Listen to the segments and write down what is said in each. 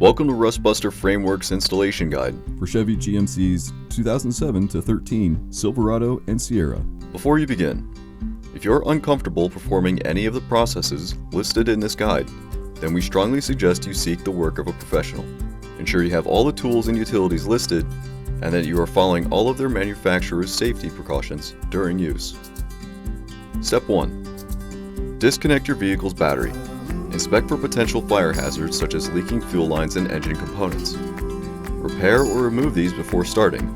Welcome to Rustbuster Frameworks Installation Guide for Chevy GMC's 2007 to 13 Silverado and Sierra. Before you begin, if you're uncomfortable performing any of the processes listed in this guide, then we strongly suggest you seek the work of a professional. Ensure you have all the tools and utilities listed and that you are following all of their manufacturer's safety precautions during use. Step 1. Disconnect your vehicle's battery. Inspect for potential fire hazards such as leaking fuel lines and engine components. Repair or remove these before starting.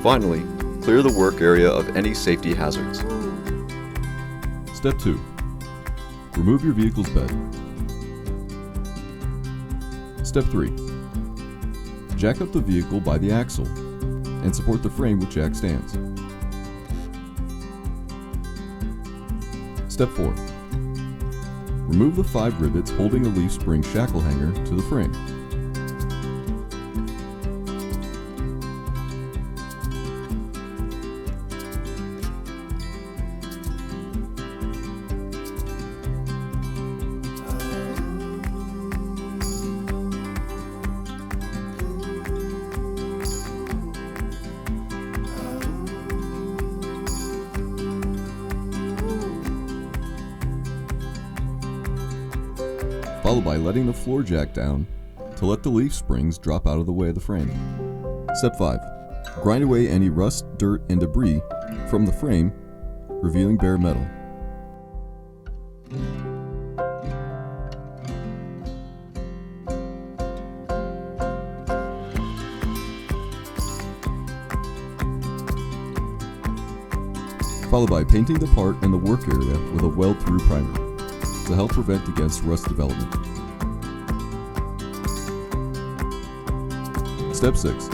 Finally, clear the work area of any safety hazards. Step 2. Remove your vehicle's bed. Step 3. Jack up the vehicle by the axle and support the frame with jack stands. Step 4. Remove the 5 rivets holding a leaf spring shackle hanger to the frame. Followed by letting the floor jack down to let the leaf springs drop out of the way of the frame. Step 5. Grind away any rust, dirt, and debris from the frame, revealing bare metal. Followed by painting the part and the work area with a weld-through primer to help prevent against rust development. Step 6.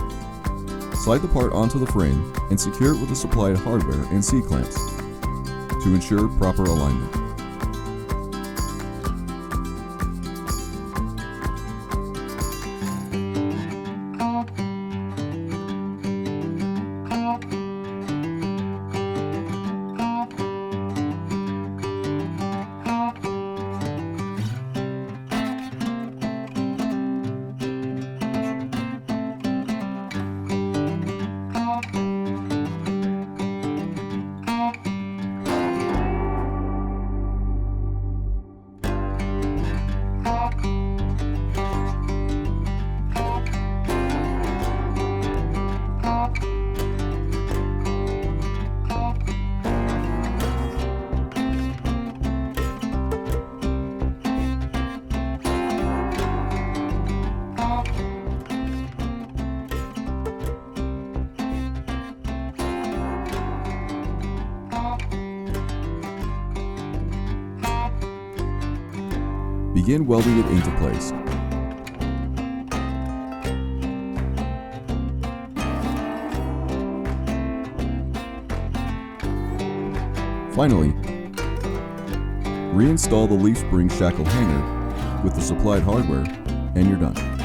Slide the part onto the frame and secure it with the supplied hardware and C-clamps to ensure proper alignment. Begin welding it into place. Finally, reinstall the leaf spring shackle hanger with the supplied hardware, and you're done.